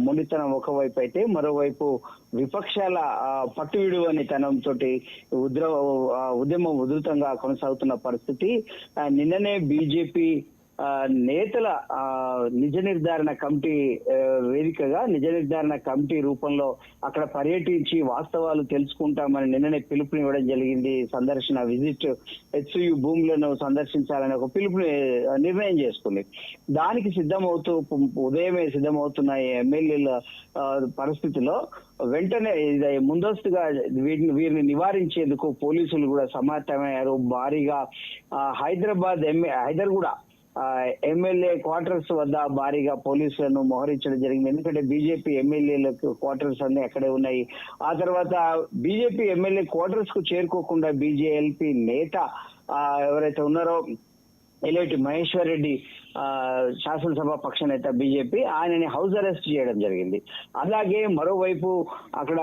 మొండితనం ఒకవైపు అయితే మరోవైపు విపక్షాల పట్టువిడువని తనంతో ఉద్యమం ఉధృతంగా కొనసాగుతున్న పరిస్థితి. నిన్ననే బీజేపీ నేతల నిజ నిర్ధారణ కమిటీ వేదికగా నిజ నిర్ధారణ కమిటీ రూపంలో అక్కడ పర్యటించి వాస్తవాలు తెలుసుకుంటామని నిన్ననే పిలుపునివ్వడం జరిగింది. విజిట్ హెచ్సియు భూములను సందర్శించాలని ఒక పిలుపుని నిర్ణయం చేసుకుంది. దానికి ఉదయమే సిద్ధమవుతున్న ఎమ్మెల్యేల పరిస్థితిలో వెంటనే ముందస్తుగా వీరిని నివారించేందుకు పోలీసులు కూడా సమాయత్తమయ్యారు. భారీగా హైదర్గూడ ఎమ్మెల్యే క్వార్టర్స్ వద్ద భారీగా పోలీసులను మోహరించడం జరిగింది. ఎందుకంటే బీజేపీ ఎమ్మెల్యేలకు క్వార్టర్స్ అన్ని అక్కడే ఉన్నాయి. ఆ తర్వాత బీజేపీ ఎమ్మెల్యే క్వార్టర్స్ కు చేరుకోకుండా బీజేఎల్పీ నేత ఎవరైతే ఉన్నారో ఎల్ఐటి మహేశ్వర్ రెడ్డి శాసనసభ పక్ష నేత బీజేపీ ఆయనని హౌస్ అరెస్ట్ చేయడం జరిగింది. అలాగే మరోవైపు అక్కడ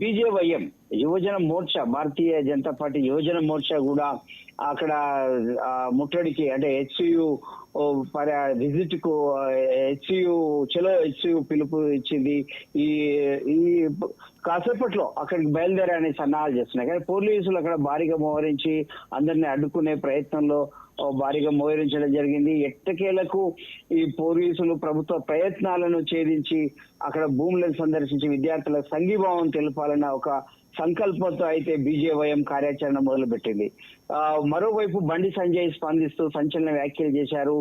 బీజేవైఎం యువజన మోర్చా, భారతీయ జనతా పార్టీ యువజన మోర్చా కూడా అక్కడ ముట్టడికి అంటే హెచ్సియు విజిట్ కు హెచ్సియు పిలుపు ఇచ్చింది. ఈ కాసేపట్లో అక్కడికి బయలుదేరని సన్నాహాలు చేస్తున్నాయి. కానీ పోలీసులు అక్కడ భారీగా మోహరించి అందరినీ అడ్డుకునే ప్రయత్నంలో భారీగా మోహరించడం జరిగింది. ఎట్టకేలకు ఈ పోలీసులు ప్రభుత్వ ప్రయత్నాలను ఛేదించి అక్కడ భూములను సందర్శించి విద్యార్థులకు సంఘీభావం తెలపాలన్న ఒక సంకల్పంతో అయితే బీజేవైఎం కార్యాచరణ మొదలుపెట్టింది. మరోవైపు బండి సంజయ్ స్పందిస్తూ సంచలన వ్యాఖ్యలు చేశారు.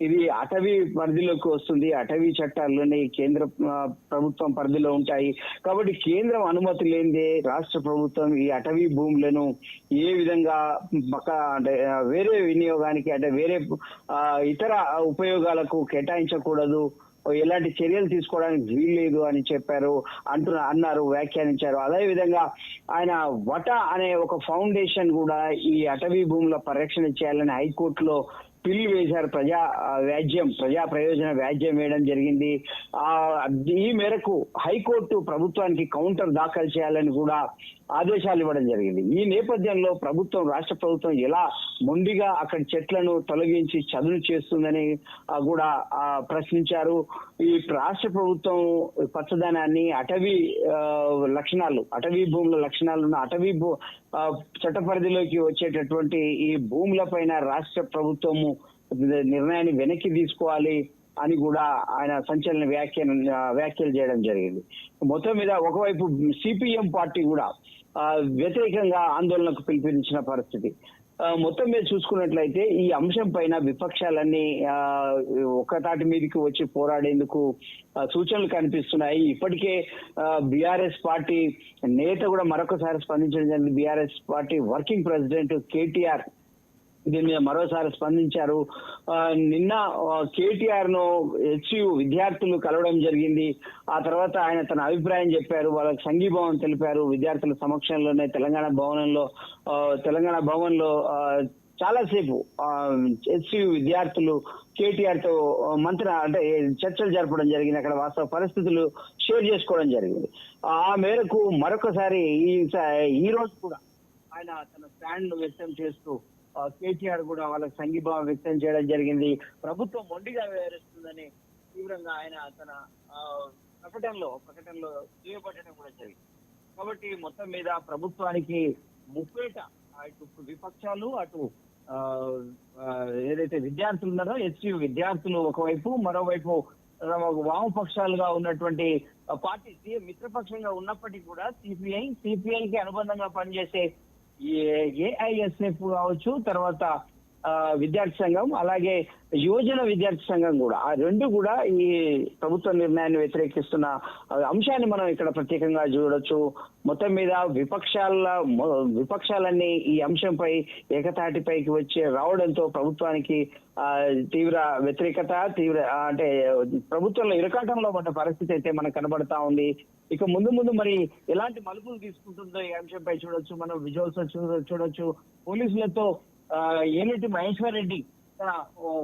ఇది అటవీ పరిధిలోకి వస్తుంది, అటవీ చట్టాల్లోనే కేంద్ర ప్రభుత్వం పరిధిలో ఉంటాయి కాబట్టి కేంద్రం అనుమతి లేనిదే రాష్ట్ర ప్రభుత్వం ఈ అటవీ భూములను ఏ విధంగా అంటే వేరే వినియోగానికి అంటే వేరే ఇతర ఉపయోగాలకు కేటాయించకూడదు, ఎలాంటి చర్యలు తీసుకోవడానికి వీల్లేదు అని అన్నారు, వ్యాఖ్యానించారు. అదేవిధంగా ఆయన వటా అనే ఒక ఫౌండేషన్ కూడా ఈ అటవీ భూముల పరిరక్షణ చేయాలని హైకోర్టులో పిల్లు వేశారు. ప్రజా ప్రయోజన వ్యాజ్యం వేయడం జరిగింది. ఈ మేరకు హైకోర్టు ప్రభుత్వానికి కౌంటర్ దాఖలు చేయాలని కూడా ఆదేశాలు ఇవ్వడం జరిగింది. ఈ నేపథ్యంలో రాష్ట్ర ప్రభుత్వం ఎలా మొండిగా అక్కడ చెట్లను తొలగించి చదును చేస్తుందని కూడా ప్రశ్నించారు. ఈ రాష్ట్ర ప్రభుత్వం పచ్చదనాన్ని అటవీ భూముల లక్షణాలను చట్ట పరిధిలోకి వచ్చేటటువంటి ఈ భూముల పైన రాష్ట్ర ప్రభుత్వము నిర్ణయాన్ని వెనక్కి తీసుకోవాలి అని కూడా ఆయన సంచలన వ్యాఖ్యలు చేయడం జరిగింది. మొత్తం మీద ఒకవైపు సిపిఎం పార్టీ కూడా వ్యతిరేకంగా ఆందోళనకు పిలుపునిచ్చిన పరిస్థితి. మొత్తం మీద చూసుకున్నట్లయితే ఈ అంశం పైన విపక్షాలన్నీ ఒక్కతాటి మీదకి వచ్చి పోరాడేందుకు సూచనలు కనిపిస్తున్నాయి. ఇప్పటికే బీఆర్ఎస్ పార్టీ నేత కూడా మరొకసారి స్పందించడం జరిగింది. BRS party working president KTR దీని మీద మరోసారి స్పందించారు. నిన్న కేటీఆర్ ను హెచ్సియు విద్యార్థులు కలవడం జరిగింది. ఆ తర్వాత ఆయన తన అభిప్రాయం చెప్పారు, వాళ్ళకి సంఘీభావం తెలిపారు. విద్యార్థుల సమక్షంలోనే తెలంగాణ భవన్ లో చాలాసేపు హెచ్సియు విద్యార్థులు కేటీఆర్ తో చర్చలు జరపడం జరిగింది. అక్కడ వాస్తవ పరిస్థితులు షేర్ చేసుకోవడం జరిగింది. ఆ మేరకు మరొకసారి ఈ రోజు కూడా ఆయన తన స్టాండ్ వ్యక్తం చేస్తూ కేటీఆర్ కూడా వాళ్ళకి సంఘీభావం వ్యక్తం చేయడం జరిగింది. ప్రభుత్వం మొండిగా వ్యవహరిస్తుందని తీవ్రంగా ఆయన తన ప్రకటనలో దుయ్యబట్టడం కూడా జరిగింది. కాబట్టి మొత్తం మీద ప్రభుత్వానికి ముప్పేట ఇటు విపక్షాలు అటు ఏదైతే విద్యార్థులు ఉన్నారో హెచ్సియు విద్యార్థులు ఒకవైపు, మరోవైపు వామపక్షాలుగా ఉన్నటువంటి పార్టీ మిత్రపక్షంగా ఉన్నప్పటికీ కూడా సిపిఐకి అనుబంధంగా పనిచేసే ఏఐఎస్ఎఫ్ కావచ్చు, తర్వాత విద్యార్థి సంఘం, అలాగే యువజన విద్యార్థి సంఘం కూడా ఆ రెండు కూడా ఈ ప్రభుత్వ నిర్ణయాన్ని వ్యతిరేకిస్తున్న అంశాన్ని మనం ఇక్కడ ప్రత్యేకంగా చూడొచ్చు. మొత్తం మీద విపక్షాలన్నీ ఈ అంశంపై ఏకతాటిపైకి వచ్చి రావడంతో ప్రభుత్వానికి తీవ్ర వ్యతిరేకత అంటే ప్రభుత్వంలో ఇరకాటంలో పడ్డ పరిస్థితి అయితే మనకు కనబడతా ఉంది. ఇక ముందు మరి ఎలాంటి మలుపులు తీసుకుంటుందో ఈ అంశంపై చూడొచ్చు, మనం విజువల్స్ చూడొచ్చు. పోలీసులతో ఏలిటి మహేశ్వర్ రెడ్డి తన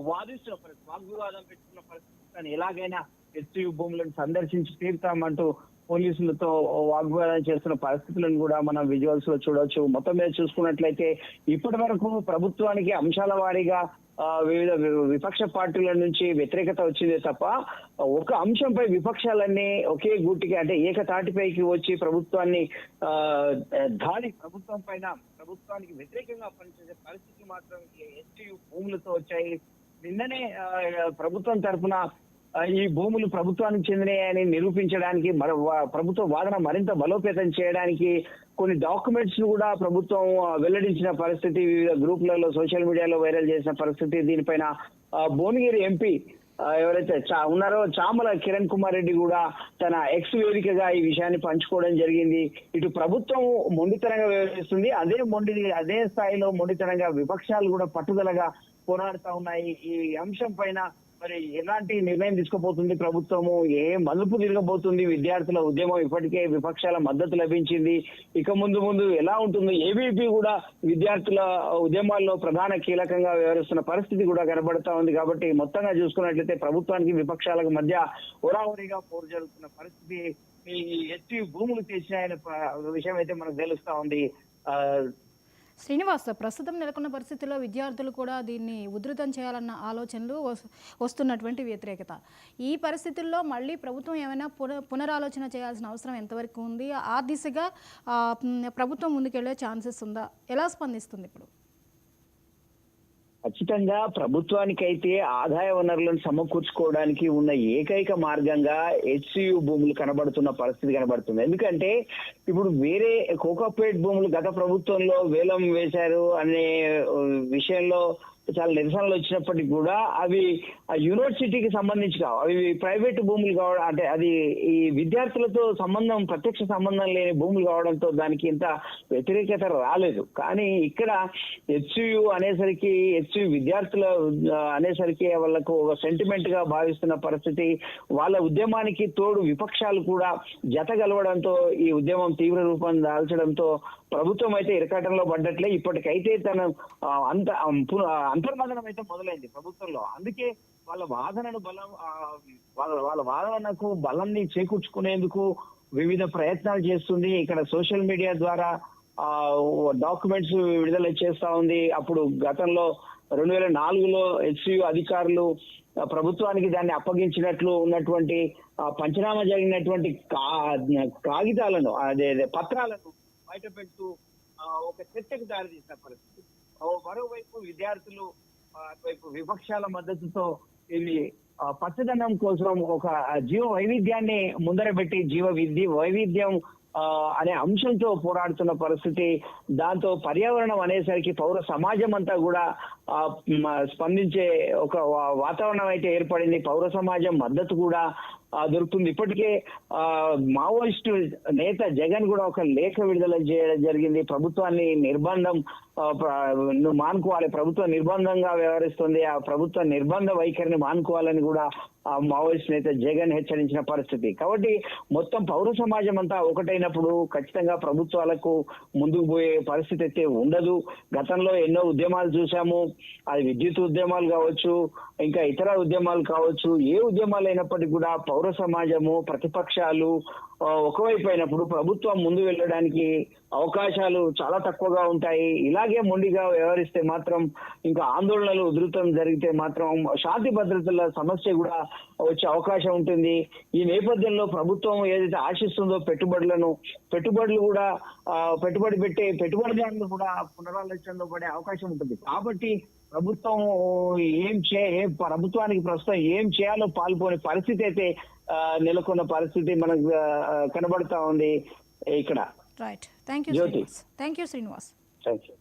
వాగ్వివాదం పెట్టుకున్న పరిస్థితి ఎలాగైనా హెచ్సియు భూములను సందర్శించి తీరుతామంటూ పోలీసులతో వాగ్వాదం చేస్తున్న పరిస్థితులను కూడా మనం విజువల్స్ లో చూడొచ్చు. మొత్తం మీద చూసుకున్నట్లయితే ఇప్పటి వరకు ప్రభుత్వానికి అంశాల వారీగా వివిధ విపక్ష పార్టీల నుంచి వ్యతిరేకత వచ్చిందే తప్ప ఒక అంశంపై విపక్షాలన్నీ ఒకే గూటికి అంటే ఏకతాటిపైకి వచ్చి ప్రభుత్వాన్ని ప్రభుత్వం పైన ప్రభుత్వానికి వ్యతిరేకంగా పనిచేసే పరిస్థితి మాత్రం ఎస్టీయూ భూములతో వచ్చాయి. నిన్ననే ప్రభుత్వం తరఫున ఈ భూములు ప్రభుత్వానికి చెందినాయని నిరూపించడానికి ప్రభుత్వ వాదన మరింత బలోపేతం చేయడానికి కొన్ని డాక్యుమెంట్స్ కూడా ప్రభుత్వం వెల్లడించిన పరిస్థితి, వివిధ గ్రూపులలో సోషల్ మీడియాలో వైరల్ చేసిన పరిస్థితి. దీనిపైన భువనగిరి ఎంపీ ఎవరైతే ఉన్నారో చామల కిరణ్ కుమార్ రెడ్డి కూడా తన ఎక్స్ వేదికగా ఈ విషయాన్ని పంచుకోవడం జరిగింది. ఇటు ప్రభుత్వం మొండితనంగా వ్యవహరిస్తుంది, అదే స్థాయిలో మొండితనంగా విపక్షాలు కూడా పట్టుదలగా పోరాడుతా ఉన్నాయి. ఈ అంశం పైన మరి ఎలాంటి నిర్ణయం తీసుకోబోతుంది ప్రభుత్వము, ఏ మలుపు తిరగబోతుంది? విద్యార్థుల ఉద్యమం ఇప్పటికే విపక్షాల మద్దతు లభించింది, ఇక ముందు ఎలా ఉంటుంది? ఏబీపీ కూడా విద్యార్థుల ఉద్యమాల్లో ప్రధాన కీలకంగా వ్యవహరిస్తున్న పరిస్థితి కూడా కనబడతా ఉంది. కాబట్టి మొత్తంగా చూసుకున్నట్లయితే ప్రభుత్వానికి విపక్షాలకు మధ్య హోరాహోరీగా పోరు జరుగుతున్న పరిస్థితి. ఈ ఎస్టీ భూములు తెచ్చిన విషయం అయితే మనకు తెలుస్తా ఉంది. శ్రీనివాస్, ప్రస్తుతం నెలకొన్న పరిస్థితుల్లో విద్యార్థులు కూడా దీన్ని ఉధృతం చేయాలన్న ఆలోచనలు వస్తున్నటువంటి వ్యతిరేకత, ఈ పరిస్థితుల్లో మళ్ళీ ప్రభుత్వం ఏమైనా పునరాలోచన చేయాల్సిన అవసరం ఎంతవరకు ఉంది? ఆ దిశగా ప్రభుత్వం ముందుకెళ్లే ఛాన్సెస్ ఉందా? ఎలా స్పందిస్తుంది ఇప్పుడు? ఖచ్చితంగా ప్రభుత్వానికైతే ఆదాయ వనరులను సమకూర్చుకోవడానికి ఉన్న ఏకైక మార్గంగా హెచ్సియు భూములు కనబడుతున్న పరిస్థితి కనబడుతుంది. ఎందుకంటే ఇప్పుడు వేరే కోకాపేట్ భూములు గత ప్రభుత్వంలో వేలం వేశారు అనే విషయంలో చాలా నిరసనలు వచ్చినప్పటికీ కూడా అవి ఆ యూనివర్సిటీకి సంబంధించి కావు, అవి ప్రైవేట్ భూములు కావడం, అంటే అది ఈ విద్యార్థులతో ప్రత్యక్ష సంబంధం లేని భూములు కావడంతో దానికి ఇంత వ్యతిరేకత రాలేదు. కానీ ఇక్కడ హెచ్సియు అనేసరికి హెచ్సియు విద్యార్థుల అనేసరికి వాళ్ళకు ఒక సెంటిమెంట్ గా భావిస్తున్న పరిస్థితి. వాళ్ళ ఉద్యమానికి తోడు విపక్షాలు కూడా జత గలవడంతో ఈ ఉద్యమం తీవ్ర రూపం దాల్చడంతో ప్రభుత్వం అయితే ఇరకాటంలో పడ్డట్లే. ఇప్పటికైతే తన అంతర్మదనం అయితే మొదలైంది ప్రభుత్వంలో. అందుకే వాళ్ళ వాదనకు బలాన్ని చేకూర్చుకునేందుకు వివిధ ప్రయత్నాలు చేస్తుంది. ఇక్కడ సోషల్ మీడియా ద్వారా డాక్యుమెంట్స్ విడుదల చేస్తా ఉంది. అప్పుడు గతంలో 2004లో హెచ్సియు అధికారులు ప్రభుత్వానికి దాన్ని అప్పగించినట్లు ఉన్నటువంటి పంచనామా జరిగినటువంటి కాగితాలను పత్రాలను బయట పెడుతూ ఒక చర్చకు దారితీసిన పరిస్థితి. మరోవైపు విద్యార్థులు వైపు విపక్షాల మద్దతుతో ఇది పచ్చదనం కోసం ఒక జీవ వైవిధ్యాన్ని ముందర పెట్టి వైవిధ్యం అనే అంశంతో పోరాడుతున్న పరిస్థితి. దాంతో పర్యావరణం అనేసరికి పౌర సమాజం అంతా కూడా స్పందించే ఒక వాతావరణం అయితే ఏర్పడింది. పౌర సమాజం మద్దతు కూడా దొరుకుతుంది. ఇప్పటికే మావోయిస్టు నేత జగన్ కూడా ఒక లేఖ విడుదల చేయడం జరిగింది. ప్రభుత్వాన్ని మానుకోవాలి, ప్రభుత్వం నిర్బంధంగా వ్యవహరిస్తుంది, ఆ ప్రభుత్వ నిర్బంధ వైఖరిని మానుకోవాలని కూడా ఆ మావోయిస్ట్ నేత జగన్ హెచ్చరించిన పరిస్థితి. కాబట్టి మొత్తం పౌర సమాజం అంతా ఒకటైనప్పుడు ఖచ్చితంగా ప్రభుత్వాలకు ముందుకు పోయే పరిస్థితి అయితే ఉండదు. గతంలో ఎన్నో ఉద్యమాలు చూసాము, అది విద్యుత్ ఉద్యమాలు కావచ్చు, ఇంకా ఇతర ఉద్యమాలు కావచ్చు. ఏ ఉద్యమాలు అయినప్పటికీ కూడా పౌర సమాజము ప్రతిపక్షాలు ఒకవైపు అయినప్పుడు ప్రభుత్వం ముందు వెళ్ళడానికి అవకాశాలు చాలా తక్కువగా ఉంటాయి. ఇలాగే మొండిగా వ్యవహరిస్తే మాత్రం, ఇంకా ఆందోళనలు ఉధృతం జరిగితే మాత్రం శాంతి భద్రతల సమస్య కూడా వచ్చే అవకాశం ఉంటుంది. ఈ నేపథ్యంలో ప్రభుత్వం ఏదైతే ఆశిస్తుందో పెట్టుబడులు కూడా పెట్టుబడిదారులు కూడా పునరాలోచనలో పడే అవకాశం ఉంటుంది. కాబట్టి ప్రభుత్వానికి ప్రస్తుతం ఏం చేయాలో పాల్పోని పరిస్థితి అయితే నెలకొన్న పరిస్థితి మనకు కనబడతా ఉంది ఇక్కడ. Right, thank you Srinivas. Thank you.